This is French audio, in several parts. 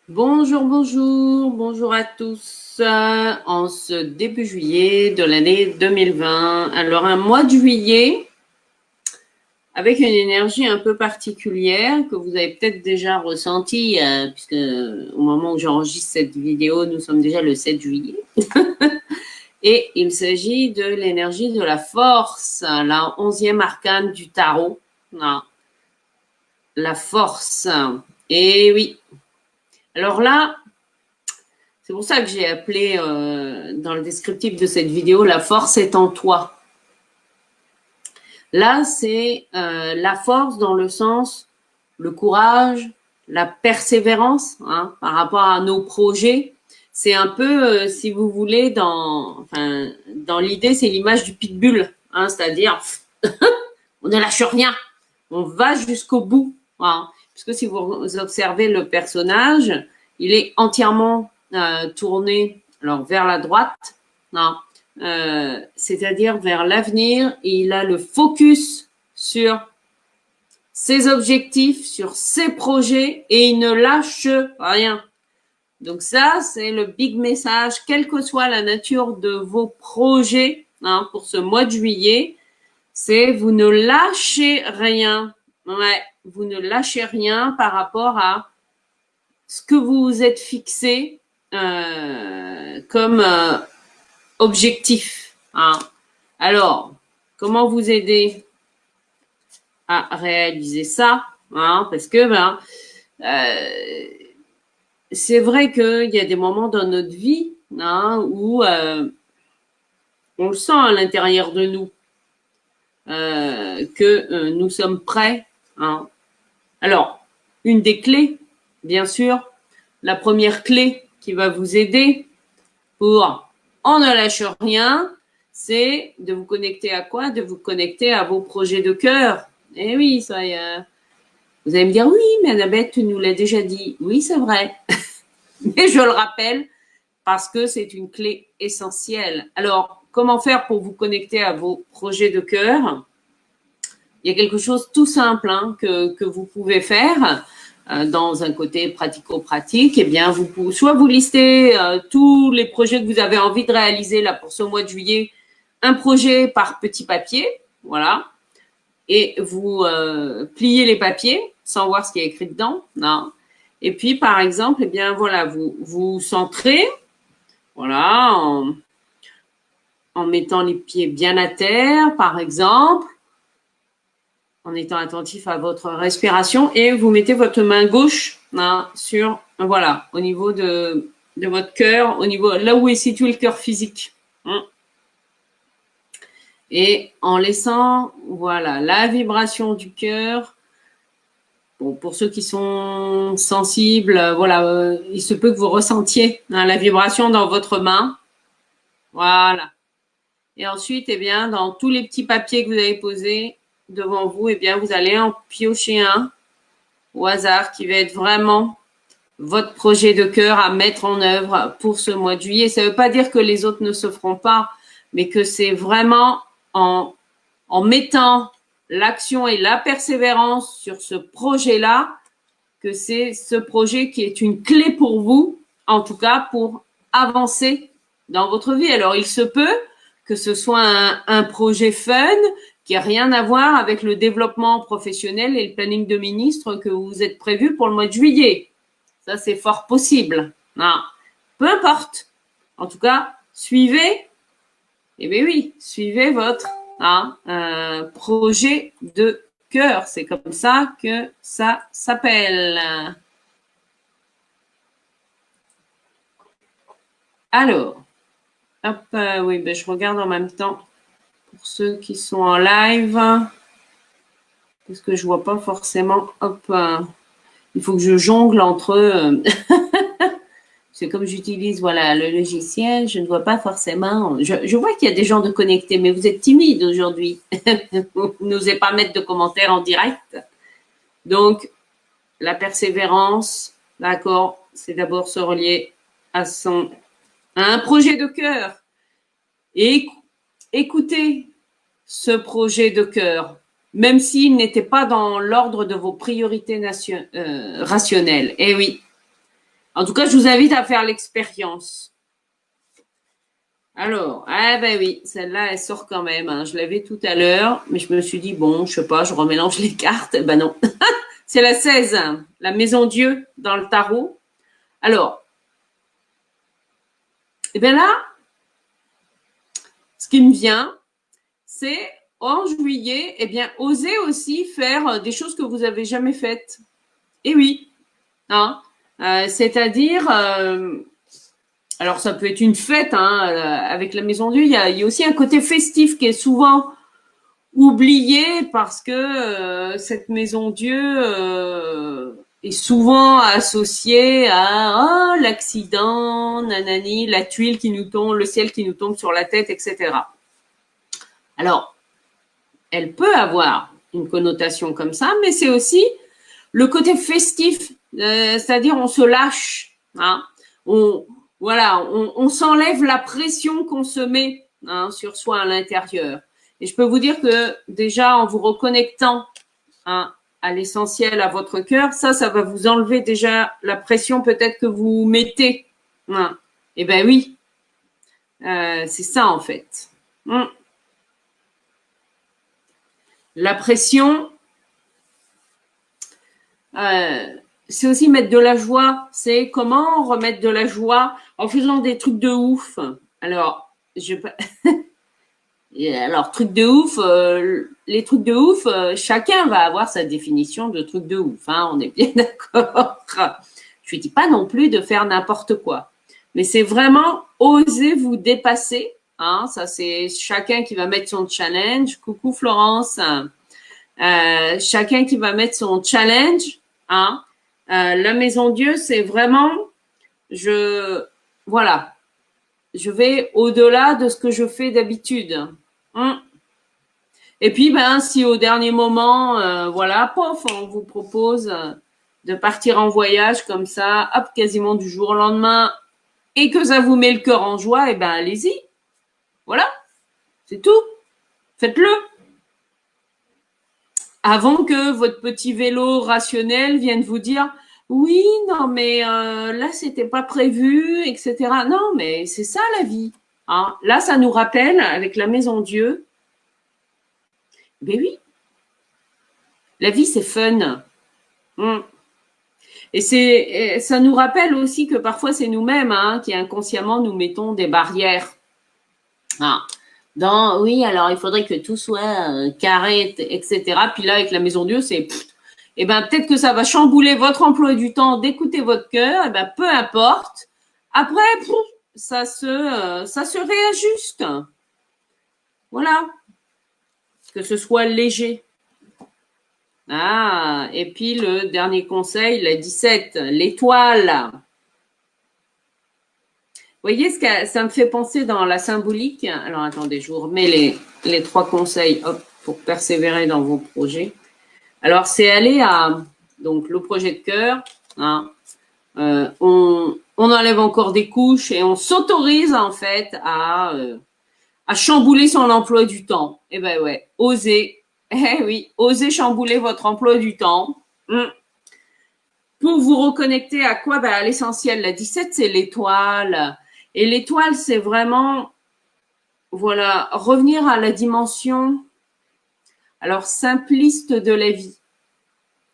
Bonjour, bonjour, bonjour à tous. En ce début juillet de l'année 2020. Alors, un mois de juillet avec une énergie un peu particulière que vous avez peut-être déjà ressentie, puisque au moment où j'enregistre cette vidéo, nous sommes déjà le 7 juillet. Et il s'agit de l'énergie de la force, la 11e arcane du tarot. Ah, la force. Et oui. Alors là, c'est pour ça que j'ai appelé dans le descriptif de cette vidéo la force est en toi. Là, c'est la force dans le sens, le courage, la persévérance par rapport à nos projets. C'est un peu, si vous voulez, dans l'idée, c'est l'image du pitbull, c'est-à-dire on ne lâche rien, on va jusqu'au bout. Parce que si vous observez le personnage, il est entièrement tourné alors vers la droite, c'est-à-dire vers l'avenir, et il a le focus sur ses objectifs, sur ses projets, et il ne lâche rien. Donc ça, c'est le big message, quelle que soit la nature de vos projets pour ce mois de juillet, c'est vous ne lâchez rien. Ouais, vous ne lâchez rien par rapport à ce que vous vous êtes fixé comme objectif. Alors, comment vous aider à réaliser ça parce que c'est vrai qu'il y a des moments dans notre vie où on le sent à l'intérieur de nous que nous sommes prêts. Alors, une des clés, bien sûr, la première clé qui va vous aider pour on ne lâche rien, c'est de vous connecter à quoi? De vous connecter à vos projets de cœur. Eh oui, ça y est. Vous allez me dire, oui, mais Annabeth, tu nous l'as déjà dit. Oui, c'est vrai. Mais je le rappelle parce que c'est une clé essentielle. Alors, comment faire pour vous connecter à vos projets de cœur? Il y a quelque chose tout simple que vous pouvez faire dans un côté pratico-pratique. Eh bien, vous pouvez soit vous listez tous les projets que vous avez envie de réaliser là pour ce mois de juillet, un projet par petit papier, voilà, et vous pliez les papiers sans voir ce qui est écrit dedans. Non. Et puis, par exemple, eh bien, voilà, vous vous centrez, voilà, en mettant les pieds bien à terre, par exemple, en étant attentif à votre respiration, et vous mettez votre main gauche sur, voilà, au niveau de votre cœur, au niveau là où est situé le cœur physique. Et en laissant, voilà, la vibration du cœur. Bon, pour ceux qui sont sensibles, voilà, il se peut que vous ressentiez la vibration dans votre main. Voilà. Et ensuite, eh bien, dans tous les petits papiers que vous avez posés devant vous, eh bien, vous allez en piocher un au hasard qui va être vraiment votre projet de cœur à mettre en œuvre pour ce mois de juillet. Ça ne veut pas dire que les autres ne se feront pas, mais que c'est vraiment en mettant l'action et la persévérance sur ce projet-là que c'est ce projet qui est une clé pour vous, en tout cas pour avancer dans votre vie. Alors, il se peut que ce soit un projet fun qui n'a rien à voir avec le développement professionnel et le planning de ministre que vous êtes prévu pour le mois de juillet. Ça, c'est fort possible. Peu importe. En tout cas, suivez, eh bien oui, suivez votre projet de cœur. C'est comme ça que ça s'appelle. Alors, hop, oui, ben, je regarde en même temps pour ceux qui sont en live, parce que je vois pas forcément, hop, il faut que je jongle entre eux. C'est comme j'utilise voilà, le logiciel, je ne vois pas forcément. Je vois qu'il y a des gens de connectés, mais vous êtes timide aujourd'hui. Vous n'osez pas mettre de commentaires en direct. Donc, la persévérance, d'accord, c'est d'abord se relier à un projet de cœur. Et écoutez ce projet de cœur, même s'il n'était pas dans l'ordre de vos priorités rationnelles. Eh oui, En tout cas, je vous invite à faire l'expérience. Alors, ah ben oui, celle-là, elle sort quand même, hein. Je l'avais tout à l'heure, mais je me suis dit, bon, je sais pas, je remélange les cartes. Ben non. C'est la 16, hein, la maison Dieu dans le tarot. Alors, et bien là, ce qui me vient, c'est en juillet, eh bien, osez aussi faire des choses que vous avez jamais faites. Et oui, hein, c'est-à-dire, alors ça peut être une fête, hein, avec la Maison Dieu. Il y a aussi un côté festif qui est souvent oublié parce que cette Maison Dieu est souvent associée à l'accident, nanani, la tuile qui nous tombe, le ciel qui nous tombe sur la tête, etc. Alors, elle peut avoir une connotation comme ça, mais c'est aussi le côté festif, c'est-à-dire on se lâche, hein, on s'enlève la pression qu'on se met, hein, sur soi à l'intérieur. Et je peux vous dire que déjà en vous reconnectant, hein, à l'essentiel, à votre cœur, ça va vous enlever déjà la pression peut-être que vous mettez. Hein. Eh ben oui, c'est ça en fait. La pression, c'est aussi mettre de la joie. C'est comment remettre de la joie en faisant des trucs de ouf. Alors, alors trucs de ouf, les trucs de ouf, chacun va avoir sa définition de trucs de ouf. Hein, on est bien d'accord. Je ne dis pas non plus de faire n'importe quoi, mais c'est vraiment oser vous dépasser. Hein, ça, c'est chacun qui va mettre son challenge. Coucou Florence. Chacun qui va mettre son challenge. Hein. La Maison Dieu, c'est vraiment, voilà, je vais au-delà de ce que je fais d'habitude. Et puis, ben, si au dernier moment, voilà, pof, on vous propose de partir en voyage comme ça, hop, quasiment du jour au lendemain, et que ça vous met le cœur en joie, et ben, allez-y. Voilà, c'est tout. Faites-le. Avant que votre petit vélo rationnel vienne vous dire oui, non, mais là, c'était pas prévu, etc. Non, mais c'est ça la vie. Hein. Là, ça nous rappelle, avec la Maison Dieu, ben oui, la vie, c'est fun. Et ça nous rappelle aussi que parfois, c'est nous-mêmes, hein, qui inconsciemment nous mettons des barrières. Ah. Oui, alors il faudrait que tout soit carré, etc. Puis là, avec la Maison Dieu, c'est eh ben peut-être que ça va chambouler votre emploi du temps d'écouter votre cœur, eh ben peu importe. Après, ça se réajuste. Voilà. Que ce soit léger. Ah, et puis le dernier conseil, la 17, l'étoile. Vous voyez ce que ça me fait penser dans la symbolique. Alors attendez, je vous remets les 3 conseils, hop, pour persévérer dans vos projets. Alors, c'est aller à donc le projet de cœur. Hein, on enlève encore des couches et on s'autorise en fait à chambouler son emploi du temps. Eh ben ouais, osez. Eh oui, osez chambouler votre emploi du temps. Pour vous reconnecter à quoi? Ben, à l'essentiel. La 17, c'est l'étoile. Et l'étoile, c'est vraiment, voilà, revenir à la dimension, alors, simpliste de la vie.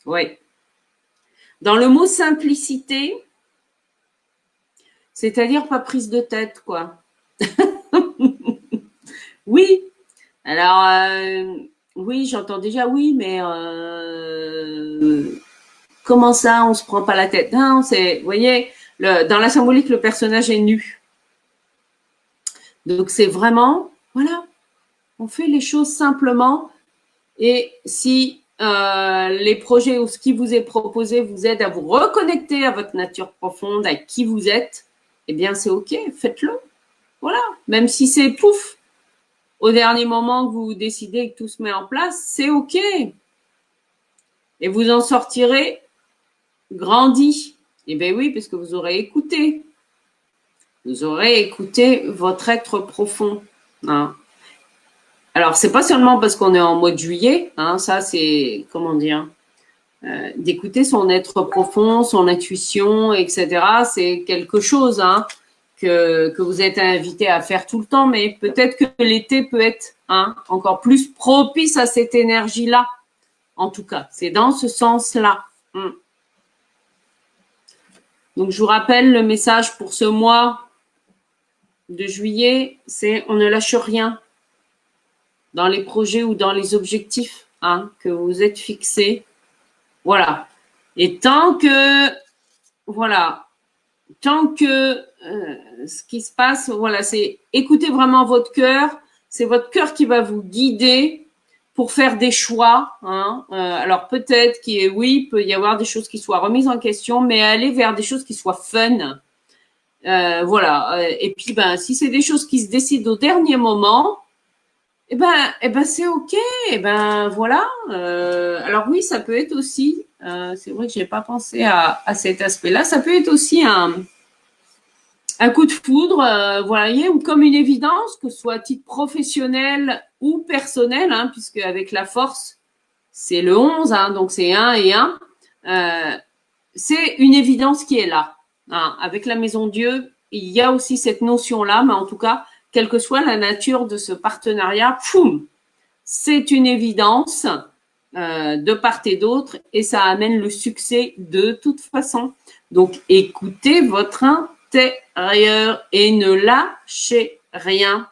Oui. Dans le mot simplicité, c'est-à-dire pas prise de tête, quoi. Oui. Alors, oui, j'entends déjà oui, mais comment ça, on se prend pas la tête? Non, vous voyez, dans la symbolique, le personnage est nu. Donc, c'est vraiment, voilà, on fait les choses simplement. Et si les projets ou ce qui vous est proposé vous aide à vous reconnecter à votre nature profonde, à qui vous êtes, eh bien, c'est OK, faites-le. Voilà. Même si c'est pouf, au dernier moment que vous décidez que tout se met en place, c'est OK. Et vous en sortirez grandi. Eh bien oui, parce que vous aurez écouté. Vous aurez écouté votre être profond. Hein. Alors, c'est pas seulement parce qu'on est en mois de juillet, hein, ça c'est, comment dire, d'écouter son être profond, son intuition, etc. C'est quelque chose que vous êtes invité à faire tout le temps, mais peut-être que l'été peut être encore plus propice à cette énergie-là. En tout cas, c'est dans ce sens-là. Donc, je vous rappelle le message pour ce mois de juillet, c'est on ne lâche rien dans les projets ou dans les objectifs que vous êtes fixés. Voilà. Et tant que ce qui se passe, voilà, c'est écoutez vraiment votre cœur. C'est votre cœur qui va vous guider pour faire des choix. Alors peut-être il peut y avoir des choses qui soient remises en question, mais aller vers des choses qui soient fun. Voilà. Et puis si c'est des choses qui se décident au dernier moment, c'est ok. Voilà. Alors oui, ça peut être aussi. C'est vrai que j'ai pas pensé à cet aspect-là. Ça peut être aussi un coup de foudre, voilà, ou comme une évidence, que ce soit à titre professionnel ou personnel, puisque avec la force, c'est le 11, donc c'est 1 et 1. C'est une évidence qui est là. Avec la Maison Dieu, il y a aussi cette notion-là, mais en tout cas, quelle que soit la nature de ce partenariat, c'est une évidence de part et d'autre et ça amène le succès de toute façon. Donc, écoutez votre intérieur et ne lâchez rien.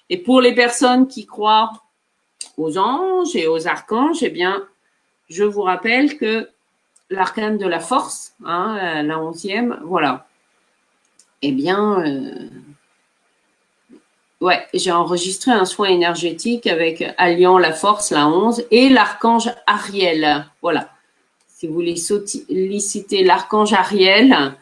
Et pour les personnes qui croient aux anges et aux archanges, je vous rappelle que l'arcane de la force, la 11e, voilà. J'ai enregistré un soin énergétique avec alliant la force, la 11, et l'archange Ariel. Voilà. Si vous voulez solliciter l'archange Ariel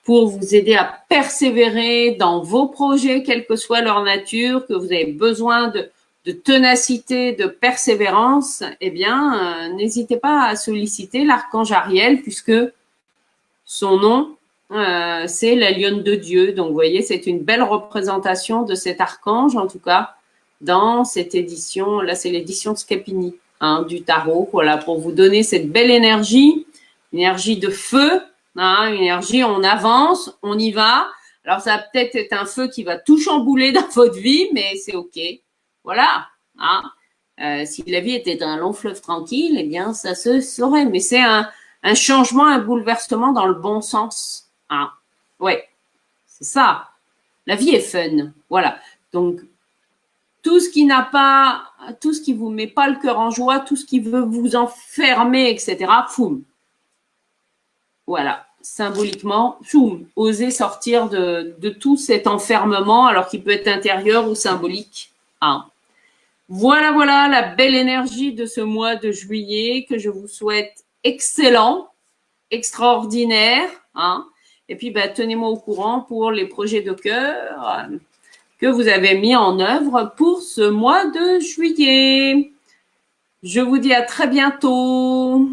pour vous aider à persévérer dans vos projets, quelle que soit leur nature, que vous avez besoin de ténacité, de persévérance, n'hésitez pas à solliciter l'archange Ariel puisque son nom, c'est la lionne de Dieu. Donc, vous voyez, c'est une belle représentation de cet archange, en tout cas, dans cette édition. Là, c'est l'édition de Scapini, du tarot. Voilà, pour vous donner cette belle énergie de feu, une énergie, on avance, on y va. Alors, ça va peut-être être un feu qui va tout chambouler dans votre vie, mais c'est OK. Voilà. Si la vie était un long fleuve tranquille, ça se saurait. Mais c'est un changement, un bouleversement dans le bon sens. Ouais, c'est ça. La vie est fun. Voilà. Donc, tout ce qui vous met pas le cœur en joie, tout ce qui veut vous enfermer, etc., voilà. Symboliquement, osez sortir de tout cet enfermement, alors qu'il peut être intérieur ou symbolique. Voilà la belle énergie de ce mois de juillet que je vous souhaite excellent, extraordinaire. Et puis, tenez-moi au courant pour les projets de cœur que vous avez mis en œuvre pour ce mois de juillet. Je vous dis à très bientôt.